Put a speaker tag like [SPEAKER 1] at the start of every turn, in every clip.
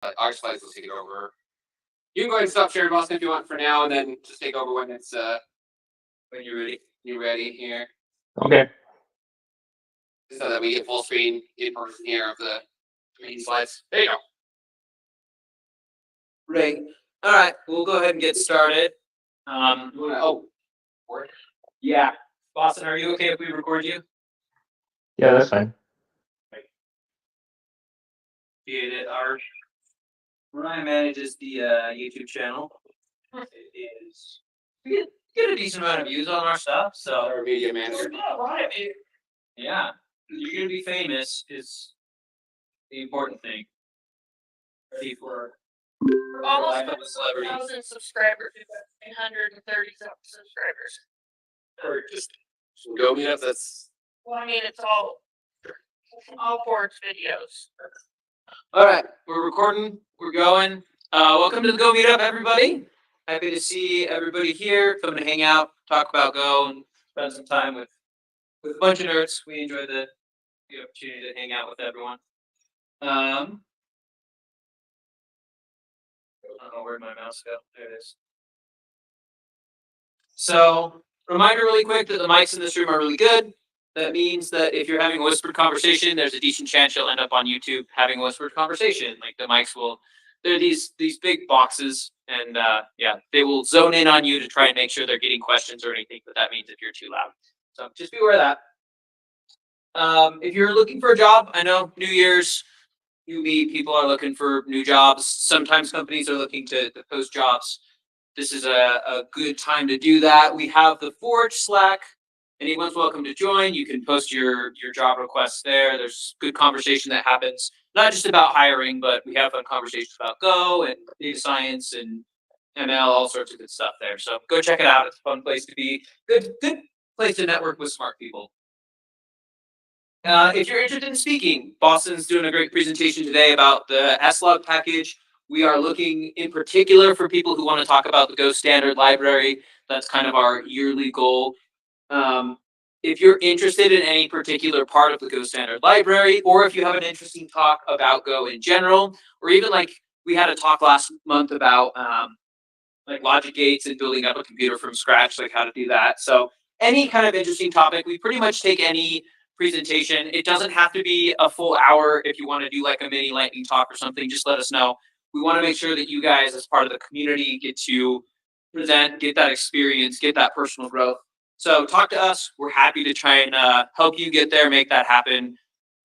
[SPEAKER 1] our slides will take it over. You can go ahead and stop sharing, Boston, if you want for now, and then just take over when it's when you're ready. You're ready here.
[SPEAKER 2] Okay.
[SPEAKER 1] So that we get full screen in person here of the main slides. There you go.
[SPEAKER 3] Great. All right, we'll go ahead and get started. Yeah. Boston, are you okay if we record you?
[SPEAKER 2] Yeah, that's fine.
[SPEAKER 3] Ryan manages the YouTube channel. We get a decent amount of views on our stuff, so
[SPEAKER 1] Our media manager.
[SPEAKER 3] yeah, you're gonna be famous is the important thing. Ready for
[SPEAKER 4] Almost
[SPEAKER 3] life of a celebrity.
[SPEAKER 4] 1,000 subscribers, 930 subscribers.
[SPEAKER 1] Or just Go Meetup. That's
[SPEAKER 4] Well, I mean, it's all Forge videos.
[SPEAKER 3] All right, we're recording. We're going. Welcome to the Go Meetup, everybody. Happy to see everybody here. Coming to hang out, talk about Go, and spend some time with a bunch of nerds. We enjoy the opportunity to hang out with everyone. I don't know where my mouse go. There it is. So, reminder really quick that the mics in this room are really good. That means that if you're having a whispered conversation, there's a decent chance you'll end up on YouTube having a whispered conversation. Like the mics will, they're these big boxes, and yeah, they will zone in on you to try and make sure they're getting questions or anything. But that means if you're too loud, so just be aware of that. If you're looking for a job, I know New Year's, people are looking for new jobs. Sometimes companies are looking to post jobs. This is a good time to do that. We have the Forge Slack. Anyone's welcome to join. You can post your job requests there. There's good conversation that happens, not just about hiring, but we have fun conversations about Go and data science and ML, all sorts of good stuff there. So go check it out. It's a fun place to be. Good place to network with smart people. If you're interested in speaking, Boston's doing a great presentation today about the slog package. We are looking in particular for people who want to talk about the Go standard library. That's kind of our yearly goal. If you're interested in any particular part of the Go standard library, or if you have an interesting talk about Go in general, or even like we had a talk last month about like logic gates and building up a computer from scratch, like how to do that. So any kind of interesting topic, we pretty much take any presentation. It doesn't have to be a full hour. If you want to do like a mini lightning talk or something, just let us know. We want to make sure that you guys, as part of the community, get to present, get that experience, get that personal growth. So talk to us. We're happy to try and help you get there, make that happen.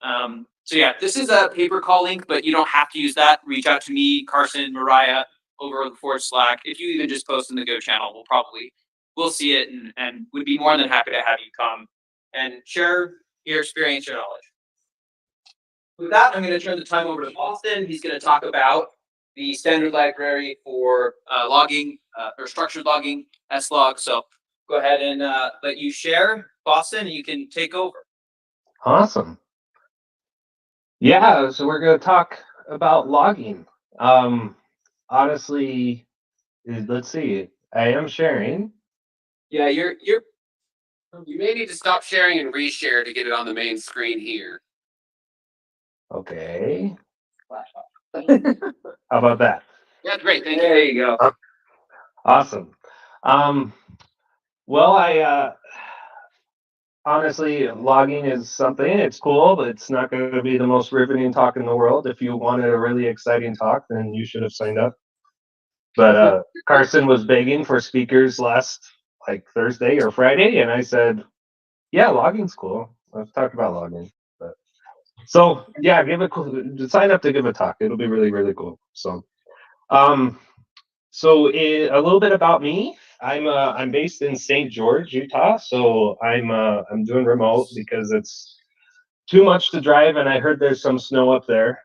[SPEAKER 3] So yeah, this is a paper call link, but you don't have to use that. Reach out to me, Carson, Mariah, over the Forge Slack. If you even just post in the Go channel, we'll see it and would be more than happy to have you come and share your experience, your knowledge. With that, I'm going to turn the time over to Boston. He's going to talk about the standard library for logging or structured logging, slog. So go ahead and let you share, Boston, and you can take over.
[SPEAKER 2] Awesome. Yeah, so we're going to talk about logging. Honestly, let's see. I am sharing.
[SPEAKER 1] Yeah, you may need to stop sharing and reshare to get it on the main screen here.
[SPEAKER 2] Okay. How about that?
[SPEAKER 1] Yeah, great. Thank you.
[SPEAKER 3] There you go.
[SPEAKER 2] Awesome. Well, I honestly, logging is something. It's cool, but it's not going to be the most riveting talk in the world. If you wanted a really exciting talk, then you should have signed up. But Carson was begging for speakers last Thursday or Friday, and I said, "Yeah, logging's cool. Let's talk about logging." So yeah, sign up to give a talk. It'll be really, really cool. So, a little bit about me. I'm based in St. George, Utah. So I'm doing remote because it's too much to drive, and I heard there's some snow up there.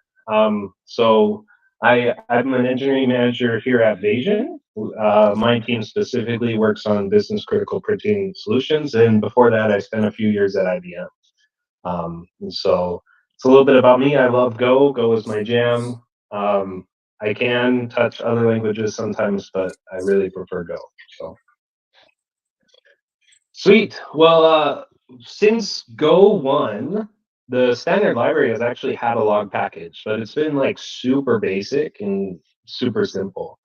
[SPEAKER 2] So I'm an engineering manager here at Vasion. My team specifically works on business critical printing solutions, and before that, I spent a few years at IBM. And so it's a little bit about me. I love Go. Go is my jam. I can touch other languages sometimes, but I really prefer Go. So sweet. Well, since Go 1, the standard library has actually had a log package, but it's been like super basic and super simple.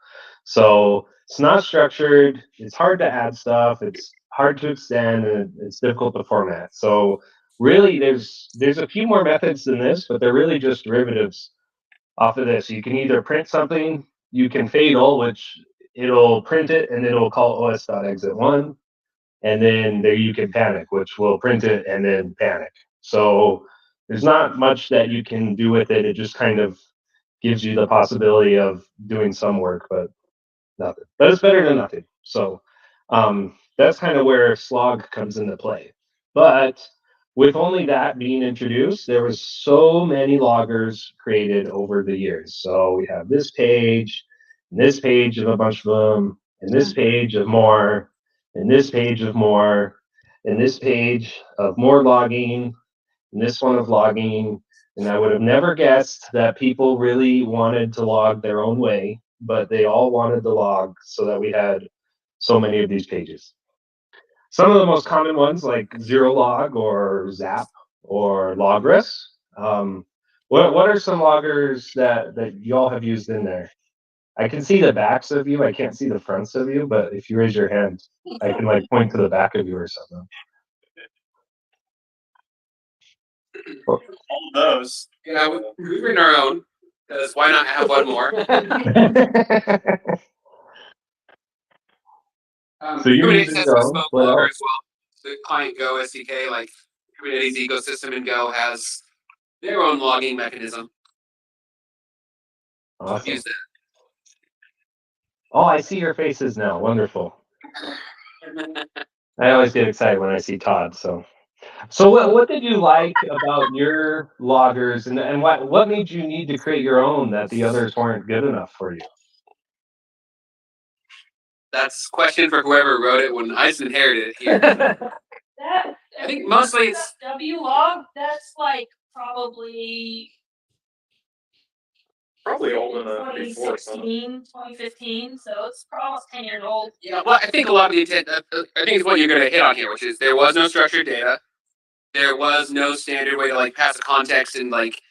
[SPEAKER 2] So it's not structured. It's hard to add stuff. It's hard to extend, and it's difficult to format. So really, there's a few more methods than this, but they're really just derivatives off of this. You can either print something, you can fatal, which it'll print it and it'll call os.exit1, and then there you can panic, which will print it and then panic. So there's not much that you can do with it. It just kind of gives you the possibility of doing some work, but nothing. But it's better than nothing. So that's kind of where slog comes into play. But with only that being introduced, there was so many loggers created over the years. So we have this page, and this page of a bunch of them, and this page of more, and this page of more, and this page of more logging, and this one of logging. And I would have never guessed that people really wanted to log their own way, but they all wanted to log so that we had so many of these pages. Some of the most common ones like zero log or zap or logress. What are some loggers that y'all have used in there? I can see the backs of you. I can't see the fronts of you, but if you raise your hand, I can like point to the back of you or something.
[SPEAKER 5] All of those.
[SPEAKER 1] Yeah, we've written our own, because why not have one more?
[SPEAKER 2] So you're
[SPEAKER 1] Kubernetes
[SPEAKER 2] using
[SPEAKER 1] has
[SPEAKER 2] your
[SPEAKER 1] a
[SPEAKER 2] own?
[SPEAKER 1] bespoke
[SPEAKER 2] What
[SPEAKER 1] logger
[SPEAKER 2] else?
[SPEAKER 1] as well. The client Go SDK, like Kubernetes ecosystem in Go, has their own logging mechanism. So I've
[SPEAKER 2] Awesome.
[SPEAKER 1] used that.
[SPEAKER 2] Oh, I see your faces now. Wonderful. I always get excited when I see Todd. So what did you like about your loggers, and what made you need to create your own that the others weren't good enough for you?
[SPEAKER 1] That's a question for whoever wrote it when I just inherited it here.
[SPEAKER 4] That,
[SPEAKER 1] I think mostly it's-
[SPEAKER 4] W log, that's like probably
[SPEAKER 5] Old enough before.
[SPEAKER 4] 2016, 2015, so it's almost 10 years old.
[SPEAKER 1] Yeah, well, I think a lot of the intent, I think it's what you're going to hit on here, which is there was no structured data. There was no standard way to like pass a context, and like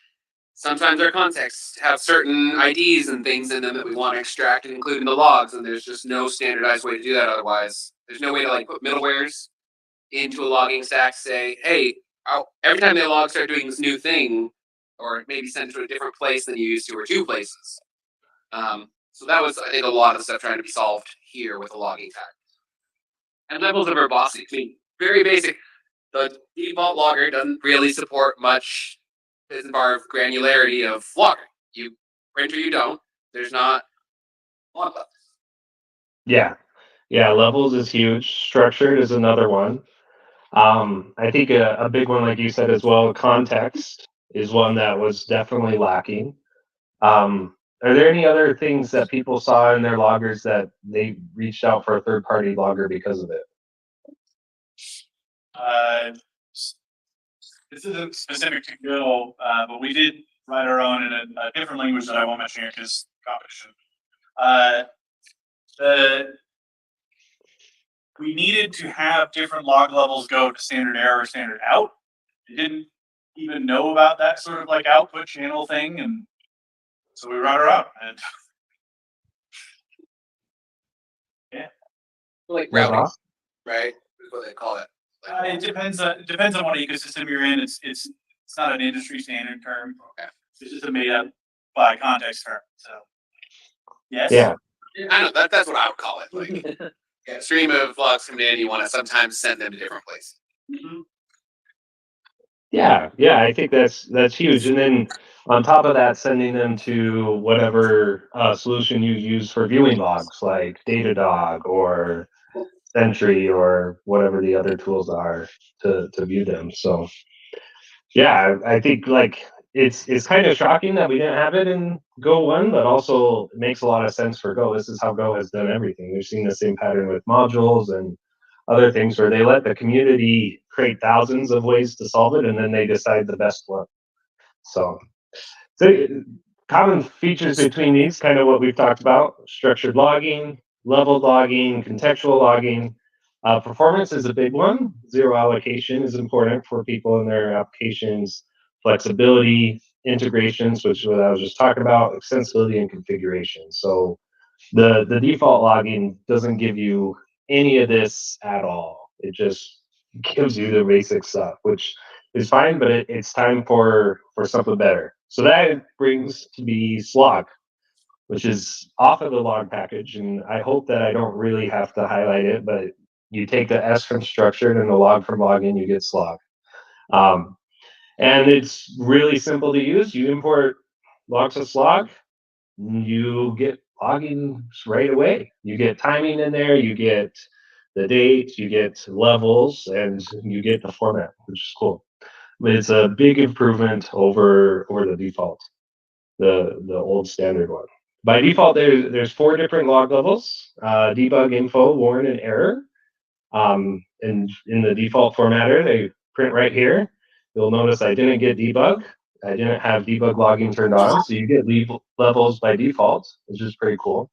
[SPEAKER 1] sometimes our contexts have certain IDs and things in them that we want to extract and include in the logs, and there's just no standardized way to do that otherwise. There's no way to like put middlewares into a logging stack to say, hey, every time they log, start doing this new thing, or maybe send it to a different place than you used to, or two places. So that was, I think, a lot of stuff trying to be solved here with the logging tag. And levels of verbosity. I mean, very basic. The default logger doesn't really support much as far of granularity of logger. You print or you don't. There's not log levels.
[SPEAKER 2] Yeah, levels is huge. Structured is another one. I think a big one, like you said as well, context is one that was definitely lacking. Are there any other things that people saw in their loggers that they reached out for a third-party logger because of it?
[SPEAKER 5] This isn't specific to Go, but we did write our own in a different language that I won't mention here because competition. We needed to have different log levels go to standard error or standard out. We didn't even know about that sort of like output channel thing, and so we wrote our own. And
[SPEAKER 1] Like
[SPEAKER 2] That's
[SPEAKER 1] routing,
[SPEAKER 2] awesome.
[SPEAKER 1] right? Is what they call it.
[SPEAKER 5] it depends on what ecosystem you're in. It's not an industry standard term.
[SPEAKER 1] Okay.
[SPEAKER 5] It's just a made up by context term. So yes.
[SPEAKER 2] Yeah.
[SPEAKER 1] I know that's what I would call it. Like yeah, stream of logs coming in, you want to sometimes send them to different places.
[SPEAKER 5] Mm-hmm.
[SPEAKER 2] Yeah, I think that's huge. And then on top of that, sending them to whatever solution you use for viewing logs, like Datadog or Sentry or whatever the other tools are to view them. So yeah, I think like it's kind of shocking that we didn't have it in Go 1, but also it makes a lot of sense for Go. This is how Go has done everything. We've seen the same pattern with modules and other things where they let the community create thousands of ways to solve it, and then they decide the best one. So common features between these, kind of what we've talked about: structured logging, leveled logging, contextual logging. Performance is a big one. Zero allocation is important for people in their applications. flexibility, integrations, which is what I was just talking about, extensibility and configuration. So the default logging doesn't give you any of this at all. It just gives you the basic stuff, which is fine, but it's time for something better. So that brings to be slog, which is off of the log package. And I hope that I don't really have to highlight it, but you take the S from structured and the log from login, you get slog. And it's really simple to use. You import logs to slog, you get logging right away. You get timing in there, you get the date, you get levels, and you get the format, which is cool. It's a big improvement over the default, the old standard one. By default, there's 4 different log levels: debug, info, warn, and error. And in the default formatter, they print right here. You'll notice I didn't get debug. I didn't have debug logging turned on, so you get levels by default, which is pretty cool.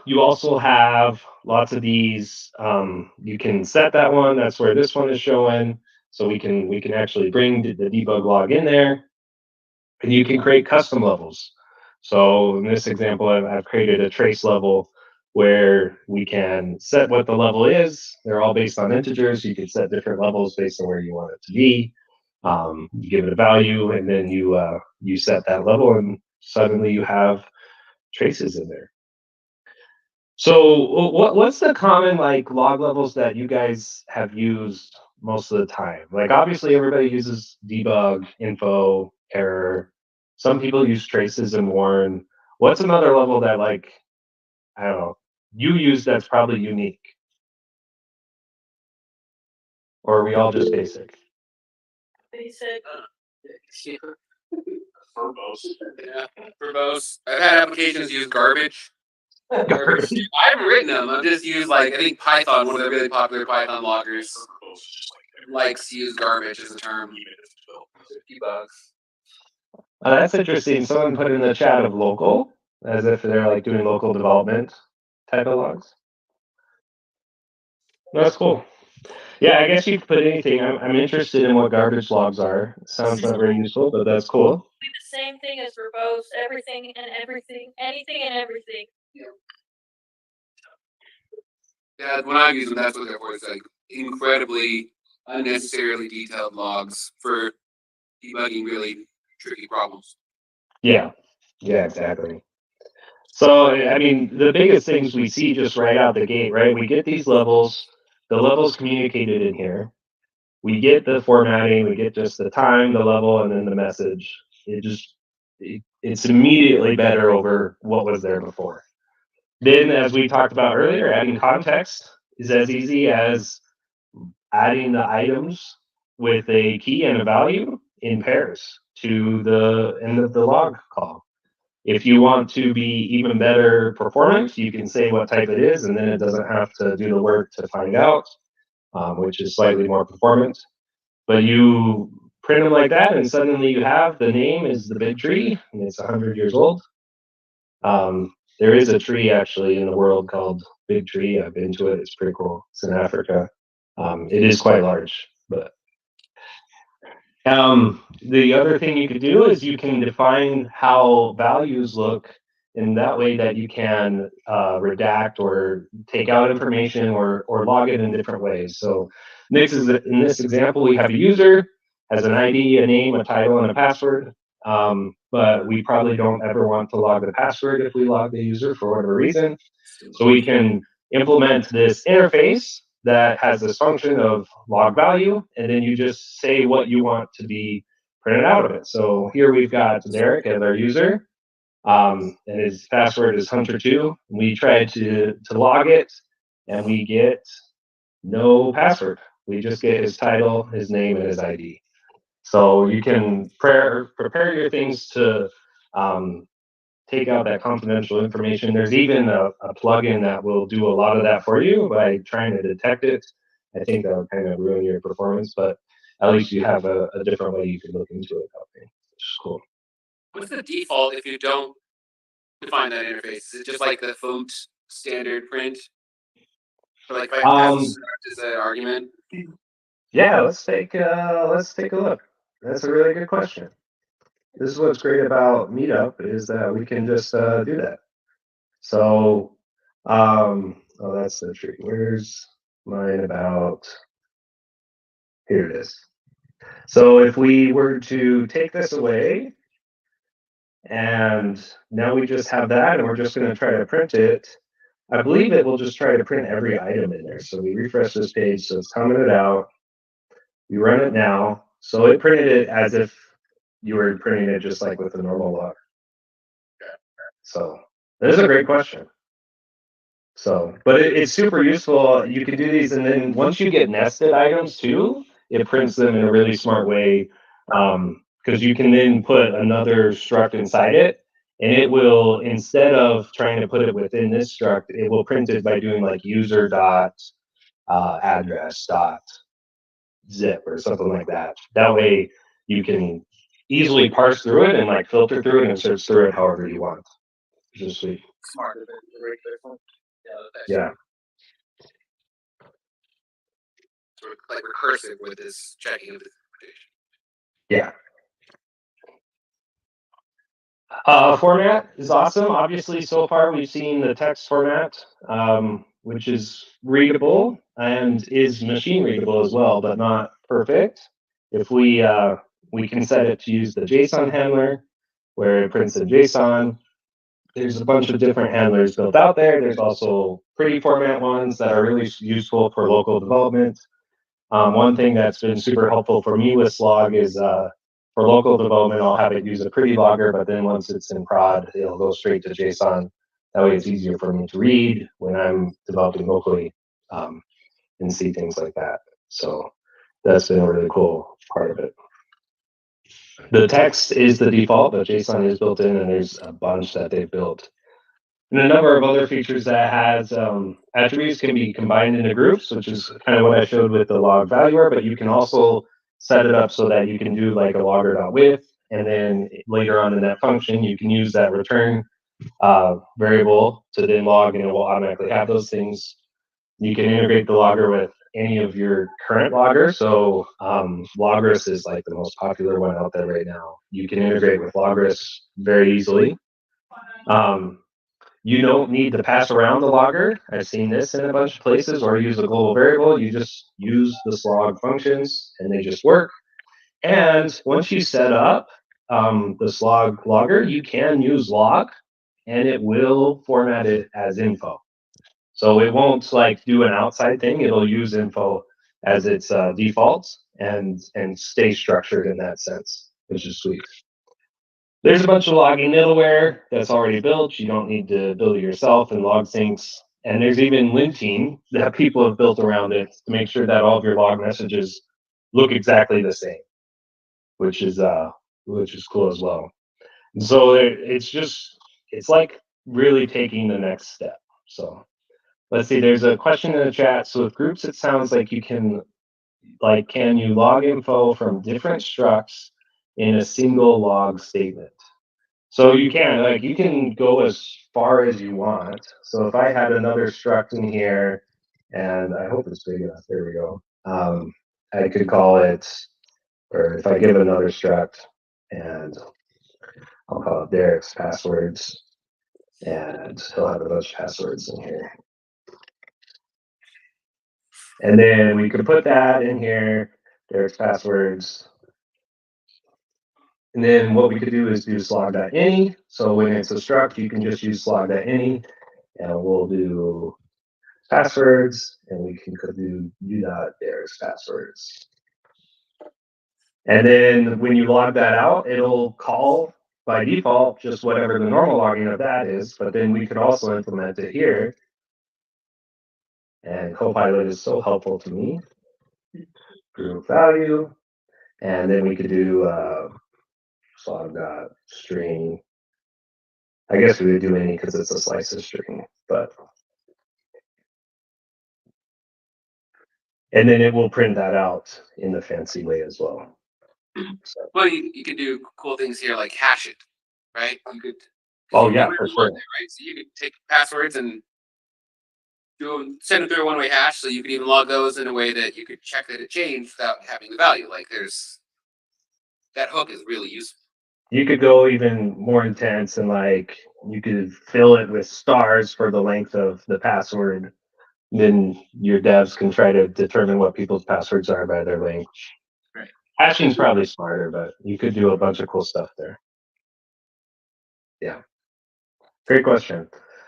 [SPEAKER 2] You also have lots of these. You can set that one. That's where this one is showing. So we can actually bring the debug log in there, and you can create custom levels. So in this example, I've created a trace level where we can set what the level is. They're all based on integers. You can set different levels based on where you want it to be. You give it a value, and then you set that level, and suddenly you have traces in there. So what's the common like log levels that you guys have used most of the time? Like obviously everybody uses debug, info, error. Some people use traces and warn. What's another level that like I don't know you use that's probably unique? Or are we all just basic?
[SPEAKER 4] Basic.
[SPEAKER 5] Verbose.
[SPEAKER 1] Yeah, verbose. I've had applications use garbage.
[SPEAKER 2] Garbage.
[SPEAKER 1] I haven't written them. I've just used like I think Python, one of the really popular Python loggers,
[SPEAKER 5] Verbose is just like
[SPEAKER 1] likes to use garbage as a term. Debugs.
[SPEAKER 2] That's interesting. Someone put in the chat of local, as if they're like doing local development type of logs. That's cool. Yeah, I guess you could put anything. I'm interested in what garbage logs are. Sounds not very useful, but that's cool.
[SPEAKER 4] Be the same thing as verbose, everything and everything, anything and everything.
[SPEAKER 1] Yeah, when I use them, that's what they're for. It's like incredibly unnecessarily detailed logs for debugging really tricky problems.
[SPEAKER 2] Yeah, exactly. So, I mean, the biggest things we see just right out the gate, right? We get these levels, the levels communicated in here. We get the formatting, we get just the time, the level, and then the message. It's immediately better over what was there before. Then, as we talked about earlier, adding context is as easy as adding the items with a key and a value in pairs to the end of the log call. If you want to be even better performance, you can say what type it is, and then it doesn't have to do the work to find out, which is slightly more performance. But you print them like that, and suddenly you have the name is the big tree, and it's 100 years old. There is a tree actually in the world called Big Tree. I've been to it. It's pretty cool. It's in Africa. It is quite large, but the other thing you could do is you can define how values look in that way that you can redact or take out information or log it in different ways. So in this example, we have a user, has an ID, a name, a title, and a password. But we probably don't ever want to log the password if we log the user for whatever reason. So we can implement this interface that has this function of log value, and then you just say what you want to be printed out of it. So here we've got Derek as our user, and his password is Hunter2. We try to log it, and we get no password. We just get his title, his name, and his ID. So you can prepare your things to take out that confidential information. There's even a plugin that will do a lot of that for you by trying to detect it. I think that would kind of ruin your performance, but at least you have a different way you could look into it, which is cool.
[SPEAKER 1] What's the default if you don't define that interface? Is it just like the font standard print? Or like if I pass as an argument?
[SPEAKER 2] Yeah, let's take a look. That's a really good question. This is what's great about Meetup is that we can just do that. So, oh, that's the tree. Where's mine about? Here it is. So if we were to take this away, and now we just have that, and we're just going to try to print it. I believe it will just try to print every item in there. So we refresh this page, so it's commented out. We run it now, so it printed it as if you were printing it just like with a normal log. So that is a great question. So, but it's super useful. You can do these, and then once you get nested items too, it prints them in a really smart way. Because you can then put another struct inside it, and it will, instead of trying to put it within this struct, it will print it by doing like user dot address dot zip or something like that. That way you can easily parse through it and like filter through it and search through it however you want. Just sweet.
[SPEAKER 1] Smarter than the regular phone.
[SPEAKER 2] Yeah.
[SPEAKER 1] Sort of like recursive with this checking of the invitation.
[SPEAKER 2] Yeah. Format is awesome. Obviously, so far we've seen the text format, which is readable and is machine readable as well, but not perfect. If we can set it to use the JSON handler, where it prints in JSON. There's a bunch of different handlers built out there. There's also pretty format ones that are really useful for local development. One thing that's been super helpful for me with slog is for local development, I'll have it use a pretty logger, but then once it's in prod, it'll go straight to JSON. That way it's easier for me to read when I'm developing locally and see things like that. So that's been a really cool part of it. The text is the default, but JSON is built in, and there's a bunch that they've built. And a number of other features that has attributes can be combined into groups, which is kind of what I showed with the log valuer, but you can also set it up so that you can do like a logger.with, and then later on in that function, you can use that return variable to then log, and it will automatically have those things. You can integrate the logger with any of your current loggers. So Logris is like the most popular one out there right now. You can integrate with Logris very easily. You don't need to pass around the logger. I've seen this in a bunch of places, or use a global variable. You just use the slog functions and they just work. And once you set up the slog logger, you can use log and it will format it as info. So it won't like do an outside thing. It'll use info as its default and stay structured in that sense, which is sweet. There's a bunch of logging middleware that's already built. You don't need to build it yourself and log syncs. And there's even linting that people have built around it to make sure that all of your log messages look exactly the same, which is cool as well. And so it's like really taking the next step. So let's see, there's a question in the chat. So with groups, it sounds like you can you log info from different structs in a single log statement? So you can go as far as you want. So if I had another struct in here, and I hope it's big enough, there we go. I could call it, or if I give another struct, and I'll call it Derek's passwords, and he'll have a bunch of passwords in here. And then we could put that in here, Derek's passwords. And then what we could do is do slog.any. So when it's a struct, you can just use slog.any, and we'll do passwords, and we can do u.Derek's passwords. And then when you log that out, it'll call by default just whatever the normal logging of that is, but then we could also implement it here. And Copilot is so helpful to me. Group value, and then we could do slog.string. I guess we would do any because it's a slice of string, but and then it will print that out in the fancy way as well. So.
[SPEAKER 1] Well, you could do cool things here like hash it, right? You could.
[SPEAKER 2] Oh yeah, for sure.
[SPEAKER 1] Right, so you could take passwords and send them through a one-way hash, so you could even log those in a way that you could check that it changed without having the value. Like there's that hook is really useful.
[SPEAKER 2] You could go even more intense and like you could fill it with stars for the length of the password. Then your devs can try to determine what people's passwords are by their length.
[SPEAKER 1] Right.
[SPEAKER 2] Hashing's probably smarter, but you could do a bunch of cool stuff there. Yeah. Great question.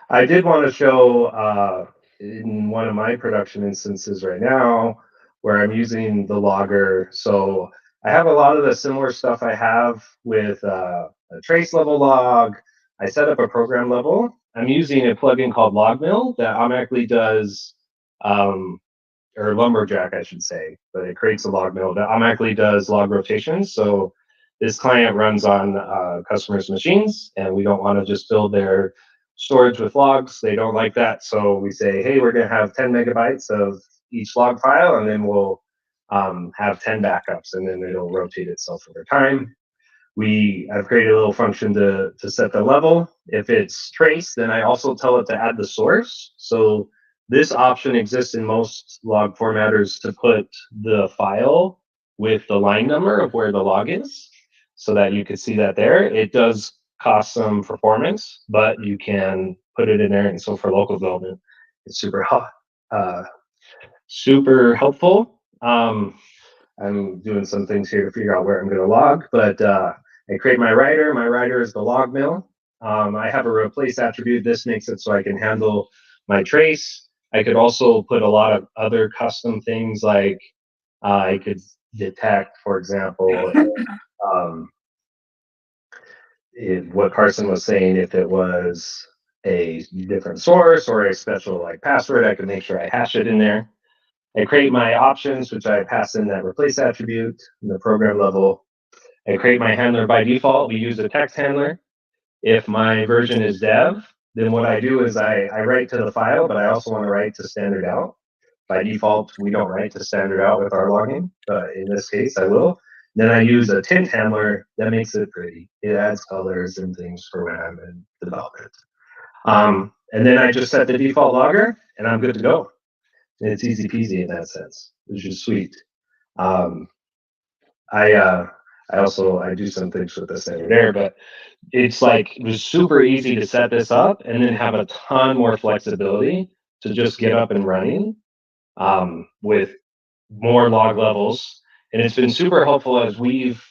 [SPEAKER 2] I did want to show in one of my production instances right now where I'm using the logger. So I have a lot of the similar stuff I have with a trace level log. I set up a program level. I'm using a plugin called Logmill that automatically does, or Lumberjack, I should say, but it creates a log mill that automatically does log rotations. So this client runs on customers' machines, and we don't want to just fill their storage with logs. They don't like that. So we say, hey, we're going to have 10 megabytes of each log file, and then we'll have 10 backups, and then it'll rotate itself over time. I've created a little function to set the level. If it's trace, then I also tell it to add the source. So this option exists in most log formatters to put the file with the line number of where the log is so that you can see that there. It does cost some performance, but you can put it in there. And so for local development, it's super helpful. I'm doing some things here to figure out where I'm going to log, but I create my writer. My writer is the log mill. I have a replace attribute. This makes it so I can handle my trace. I could also put a lot of other custom things like I could detect, for example, what Carson was saying, if it was a different source or a special like password, I could make sure I hash it in there. I create my options, which I pass in that replace attribute in the program level. I create my handler by default. We use a text handler. If my version is dev, then what I do is I write to the file, but I also want to write to standard out. By default, we don't write to standard out with our logging, but in this case, I will. Then I use a tint handler that makes it pretty. It adds colors and things for when I'm in development. And then I just set the default logger, and I'm good to go. And it's easy peasy in that sense, which is sweet. I do some things with the standard error, but it was super easy to set this up and then have a ton more flexibility to just get up and running with more log levels. And it's been super helpful as we've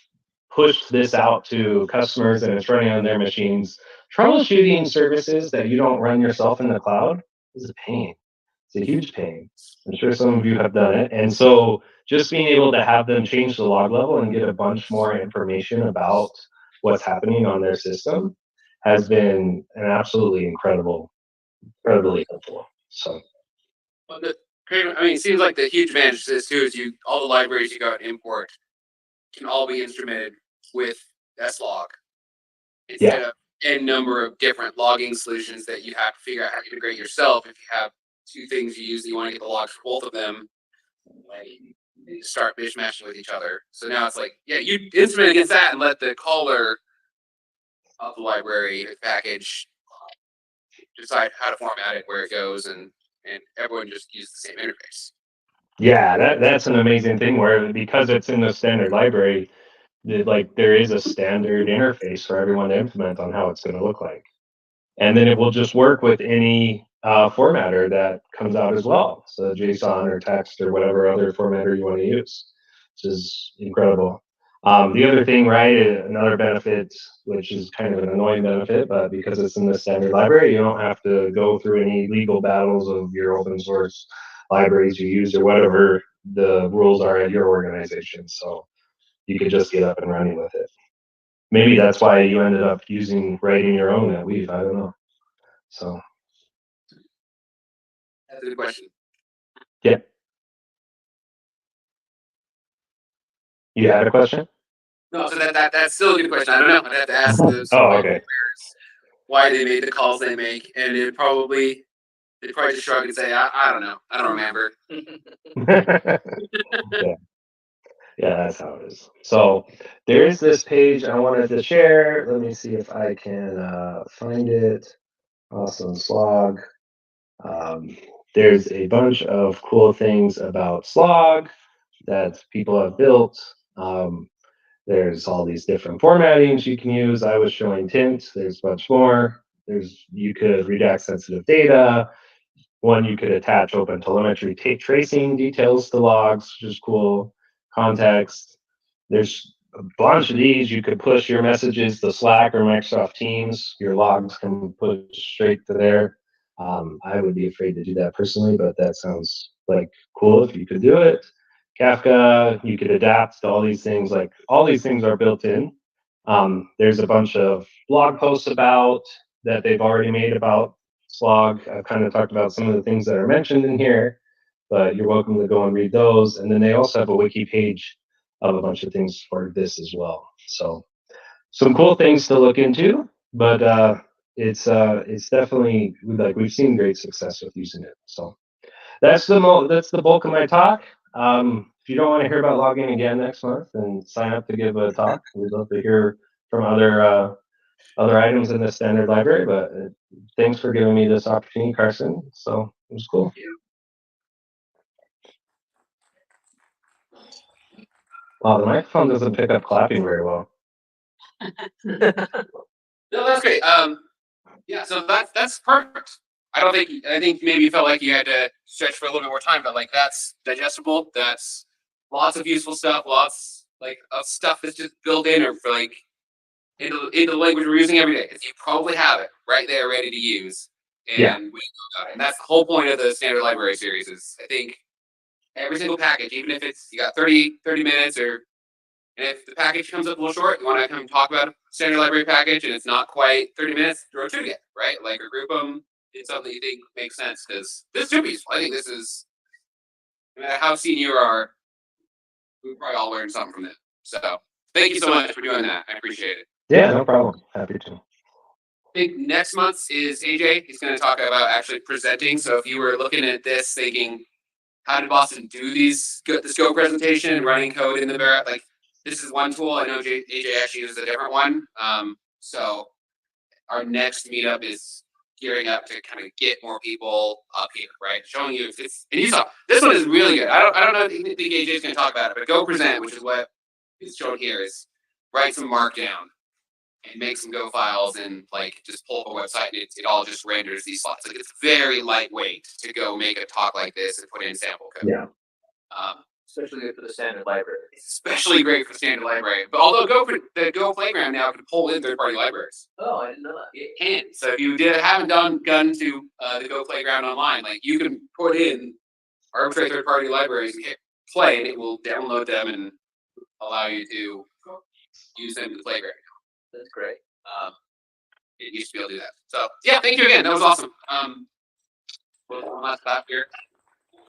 [SPEAKER 2] pushed this out to customers and it's running on their machines. Troubleshooting services that you don't run yourself in the cloud is a pain. It's a huge pain. I'm sure some of you have done it. And so just being able to have them change the log level and get a bunch more information about what's happening on their system has been an absolutely incredibly helpful. So
[SPEAKER 1] Well, it seems like the huge advantage to this too is all the libraries you got import can all be instrumented with slog instead of a number of different logging solutions that you have to figure out how to integrate yourself. If you have two things you use and you want to get the logs for both of them, like, you start mishmashing with each other. So now it's like, yeah, you instrument against that and let the caller of the library package decide how to format it, where it goes, and everyone just uses the same interface.
[SPEAKER 2] Yeah, that's an amazing thing where because it's in the standard library, there is a standard interface for everyone to implement on how it's going to look like. And then it will just work with any formatter that comes out as well. So JSON or text or whatever other formatter you want to use, which is incredible. The other thing, right, another benefit, which is kind of an annoying benefit, but because it's in the standard library, you don't have to go through any legal battles of your open source libraries you use or whatever the rules are at your organization. So you could just get up and running with it. Maybe that's why you ended up writing your own at Weave. I don't know. So
[SPEAKER 1] that's a good question.
[SPEAKER 2] Yeah. You had a question?
[SPEAKER 1] No, so that's still a good question. I don't know. I'd have to ask those.
[SPEAKER 2] Okay.
[SPEAKER 1] Why they made the calls they make, and they'd probably just shrug and say, I don't know. I don't remember.
[SPEAKER 2] Yeah, that's how it is. So there is this page I wanted to share. Let me see if I can find it. Awesome slog. There's a bunch of cool things about slog that people have built. There's all these different formattings you can use. I was showing tint. There's much more. You could redact sensitive data. One, you could attach open telemetry tracing details to logs, which is cool. Context. There's a bunch of these. You could push your messages to Slack or Microsoft Teams. Your logs can push straight to there. I would be afraid to do that personally, but that sounds like cool if you could do it. Kafka, you could adapt to all these things. Like all these things are built in. There's a bunch of blog posts about that they've already made about slog. I've kind of talked about some of the things that are mentioned in here, but you're welcome to go and read those. And then they also have a wiki page of a bunch of things for this as well. So some cool things to look into, but it's definitely like we've seen great success with using it. So that's the bulk of my talk. If you don't want to hear about logging again next month, then sign up to give a talk. We'd love to hear from other items in the standard library. But thanks for giving me this opportunity, Carson. So it was cool. Wow, the microphone doesn't pick up clapping very well.
[SPEAKER 1] No, that's great. Yeah, so that's perfect. I think maybe you felt like you had to stretch for a little bit more time, but like that's digestible. That's lots of useful stuff, lots like of stuff that's just built in or for like into the language we're using every day. You probably have it right there ready to use. And
[SPEAKER 2] Yeah.
[SPEAKER 1] and that's the whole point of the standard library series is I think every single package, even if it's you got 30 minutes and if the package comes up a little short, you want to come talk about a standard library package and it's not quite 30 minutes, throw two together, right? Like or group them in something you think makes sense because this should be useful. I think this is, no matter how senior you are, we probably all learned something from it. So thank you so much for doing that. I appreciate it.
[SPEAKER 2] Yeah, no problem. Happy to.
[SPEAKER 1] I think next month's is AJ. He's going to talk about actually presenting. So if you were looking at this thinking, how did Boston do this Go presentation and running code in the Barrett? Like this is one tool. I know AJ actually uses a different one. So our next meetup is gearing up to kind of get more people up here, right? Showing you if it's and you saw this one is really good. I don't know if you think AJ is going to talk about it, but Go present, which is what is shown here, is write some markdown and make some Go files and like just pull up a website and it all just renders these slots. Like it's very lightweight to go make a talk like this and put in sample code.
[SPEAKER 2] Yeah.
[SPEAKER 3] Especially good for the standard library.
[SPEAKER 1] Especially great for standard library. But although the Go Playground now can pull in third-party libraries.
[SPEAKER 3] Oh, I didn't know that.
[SPEAKER 1] It can. So if you haven't gone to the Go Playground online, like you can put in arbitrary third-party libraries and hit play, and it will download them and allow you to use them in the playground.
[SPEAKER 3] That's great.
[SPEAKER 1] It used to be able to do that. So yeah, thank you again. That was awesome. One last clap here.